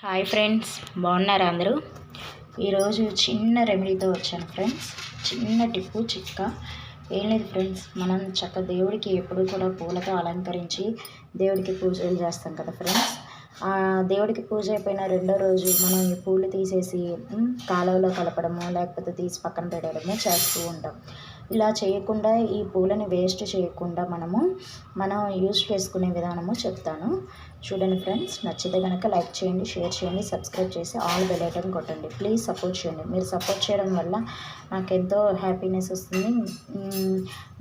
Hi friends, బాగున్నారా అందరూ? ఈరోజు చిన్న రెమెడీతో వచ్చాను ఫ్రెండ్స్. చిన్న టిప్పు చిట్కా ఏం లేదు ఫ్రెండ్స్. మనం దేవుడికి ఎప్పుడు కూడా పూలతో అలంకరించి దేవుడికి పూజలు చేస్తాం కదా ఫ్రెండ్స్. ఆ దేవుడికి పూజ అయిపోయిన రెండో రోజు మనం ఈ పూలు తీసేసి కాలువలో కలపడము, లేకపోతే తీసి పక్కన పెట్టడము చేస్తూ ఉంటాం. ఇలా చేయకుండా ఈ పూలని వేస్ట్ చేయకుండా మనం యూజ్ చేసుకునే విధానము చెప్తాను. చూడండి ఫ్రెండ్స్, నచ్చితే కనుక లైక్ చేయండి, షేర్ చేయండి, సబ్స్క్రైబ్ చేసి ఆల్ బెల్ ఐకాన్ కొట్టండి. ప్లీజ్ సపోర్ట్ చేయండి. మీరు సపోర్ట్ చేయడం వల్ల నాకు ఎంతో హ్యాపీనెస్ వస్తుంది.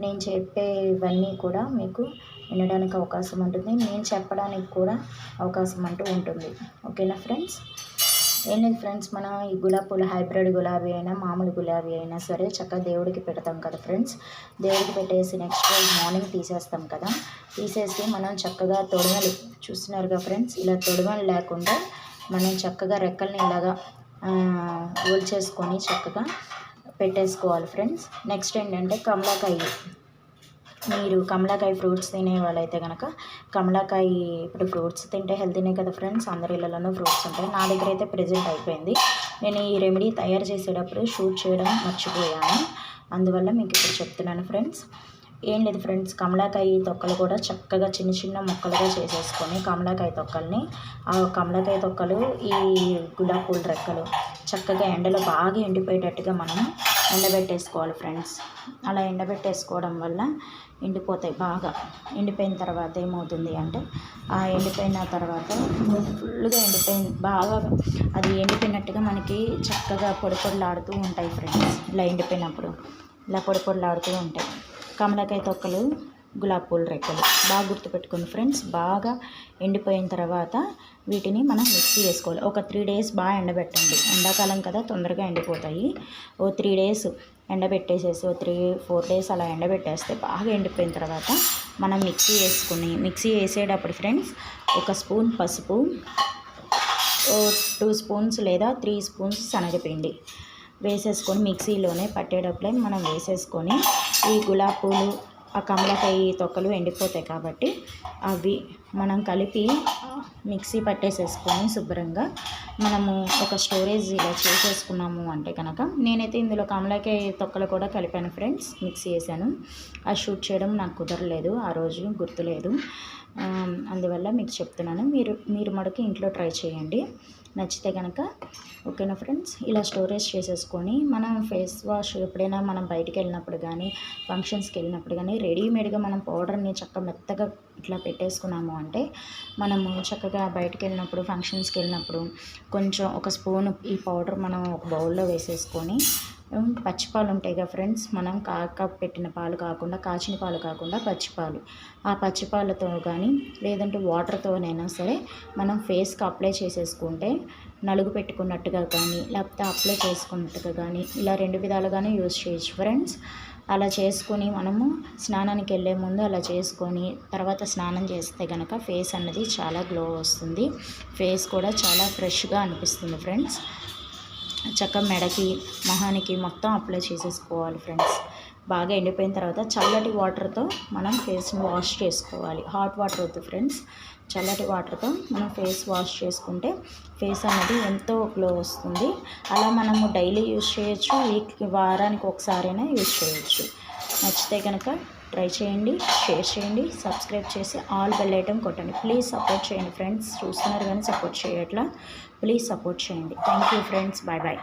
నేను చెప్పేవన్నీ కూడా మీకు వినడానికి అవకాశం ఉంటుంది, నేను చెప్పడానికి కూడా అవకాశం అంటూ ఉంటుంది. ఓకేనా ఫ్రెండ్స్? ఏం లేదు ఫ్రెండ్స్, మనం ఈ గులాబీ పూలు హైబ్రిడ్ గులాబీ అయినా మామూలు గులాబీ అయినా సరే చక్కగా దేవుడికి పెడతాం కదా ఫ్రెండ్స్. దేవుడికి పెట్టేసి నెక్స్ట్ రోజు మార్నింగ్ తీసేస్తాం కదా. తీసేసి మనం చక్కగా తొడమలు చూస్తున్నారుగా ఫ్రెండ్స్, ఇలా తొడమలు లేకుండా మనం చక్కగా రెక్కల్ని ఇలాగా చేసుకొని చక్కగా పెట్టేసుకోవాలి ఫ్రెండ్స్. నెక్స్ట్ ఏంటంటే కమలాకాయ. మీరు కమలాకాయ ఫ్రూట్స్ తినే వాళ్ళైతే కనుక కమలాకాయ, ఇప్పుడు ఫ్రూట్స్ తింటే హెల్తీనే కదా ఫ్రెండ్స్. అందరి ఇళ్ళలోనూ ఫ్రూట్స్ ఉంటాయి. నా దగ్గర అయితే ప్రెజెంట్ అయిపోయింది. నేను ఈ రెమెడీ తయారు చేసేటప్పుడు షూట్ చేయడం మర్చిపోయాను, అందువల్ల మీకు ఇప్పుడు చెప్తున్నాను ఫ్రెండ్స్. ఏం లేదు ఫ్రెండ్స్, కమలాకాయ తొక్కలు కూడా చక్కగా చిన్న చిన్న ముక్కలుగా చేసేసుకొని కమలాకాయ తొక్కల్ని, ఆ కమలాకాయ తొక్కలు ఈ గులాబీ పూల రెక్కలు చక్కగా ఎండలో బాగా ఎండిపోయేటట్టుగా మనం ఎండబెట్టేసుకోవాలి ఫ్రెండ్స్. అలా ఎండబెట్టేసుకోవడం వల్ల ఎండిపోతాయి. బాగా ఎండిపోయిన తర్వాత ఏమవుతుంది అంటే, ఆ ఎండిపోయిన తర్వాత ఫుల్గా బాగా అది ఎండిపోయినట్టుగా మనకి చక్కగా పొడి పొడిలాడుతూ ఉంటాయి ఫ్రెండ్స్. ఇలా ఎండిపోయినప్పుడు ఇలా పొడి పొడిలాడుతూ ఉంటాయి కమలాకాయ తొక్కలు, గులాబీ పూల రెక్కలు. బాగా గుర్తుపెట్టుకోండి ఫ్రెండ్స్. బాగా ఎండిపోయిన తర్వాత వీటిని మనం మిక్సీ వేసుకోవాలి. ఒక 3 days బాగా ఎండబెట్టండి. ఎండాకాలం కదా, తొందరగా ఎండిపోతాయి. ఓ 3 days ఎండబెట్టేసేసి, ఓ 3-4 days అలా ఎండబెట్టేస్తే బాగా ఎండిపోయిన తర్వాత మనం మిక్సీ వేసేటప్పుడు ఫ్రెండ్స్, 1 స్పూన్ పసుపు, 2 స్పూన్స్ లేదా 3 స్పూన్స్ శనగపిండి వేసేసుకొని మిక్సీలోనే పట్టేటప్పుడే మనం వేసేసుకొని, ఈ గులాబీ పూలు, ఆ కమలాకాయ తొక్కలు ఎండిపోతాయి కాబట్టి అవి మనం కలిపి మిక్సీ పట్టేసేసుకొని శుభ్రంగా మనము ఒక స్టోరేజ్ ఇలా చేసేసుకున్నాము అంటే కనుక, నేనైతే ఇందులో కమలాకాయ తొక్కలు కూడా కలిపాను ఫ్రెండ్స్. మిక్సీ వేసాను. అది షూట్ చేయడం నాకు కుదరలేదు, ఆ రోజు గుర్తులేదు, అందువల్ల మీకు చెప్తున్నాను. మీరు మటుకు ఇంట్లో ట్రై చేయండి, నచ్చితే కనుక. ఓకేనా ఫ్రెండ్స్? ఇలా స్టోరేజ్ చేసేసుకొని మనం ఫేస్ వాష్ ఎప్పుడైనా మనం బయటికి వెళ్ళినప్పుడు కానీ, ఫంక్షన్స్కి వెళ్ళినప్పుడు కానీ రెడీమేడ్గా మనం పౌడర్ని మెత్తగా ఇట్లా పెట్టేసుకున్నాము అంటే, మనము చక్కగా బయటికి వెళ్ళినప్పుడు, ఫంక్షన్స్కి వెళ్ళినప్పుడు కొంచెం 1 స్పూన్ ఈ పౌడర్ మనం ఒక బౌల్లో వేసేసుకొని, పచ్చిపాలు ఉంటాయి కదా ఫ్రెండ్స్, మనం పెట్టిన పాలు కాకుండా, కాచిన పాలు కాకుండా పచ్చిపాలు, ఆ పచ్చిపాలతో కానీ లేదంటే వాటర్తోనైనా సరే మనం ఫేస్కి అప్లై చేసేసుకుంటే నలుగు పెట్టుకున్నట్టుగా కానీ, లేకపోతే అప్లై చేసుకున్నట్టుగా కానీ, ఇలా 2 విధాలుగానే యూజ్ చేయొచ్చు ఫ్రెండ్స్. అలా చేసుకొని మనము స్నానానికి వెళ్ళే ముందు అలా చేసుకొని తర్వాత స్నానం చేస్తే కనుక ఫేస్ అన్నది చాలా గ్లో వస్తుంది. ఫేస్ కూడా చాలా ఫ్రెష్గా అనిపిస్తుంది ఫ్రెండ్స్. చక్కగా మెడకి, మొహానికి మొత్తం అప్లై చేసేసుకోవాలి ఫ్రెండ్స్. బాగా ఎండిపోయిన తర్వాత చల్లటి వాటర్తో మనం ఫేస్ని వాష్ చేసుకోవాలి. హాట్ వాటర్ వద్దు ఫ్రెండ్స్, చల్లటి వాటర్తో మనం ఫేస్ వాష్ చేసుకుంటే ఫేస్ అనేది ఎంతో గ్లో వస్తుంది. అలా మనము డైలీ యూజ్ చేయొచ్చు, వారానికి ఒకసారైనా యూజ్ చేయొచ్చు. నచ్చితే కనుక ట్రై చేయండి, షేర్ చేయండి, సబ్స్క్రైబ్ చేసి ఆల్ బెల్ ఐకాన్ కొట్టండి. ప్లీజ్ సపోర్ట్ చేయండి ఫ్రెండ్స్. చూస్తున్నారు కానీ సపోర్ట్ చేయట్లా, ప్లీజ్ సపోర్ట్ చేయండి. Thank you friends. Bye bye.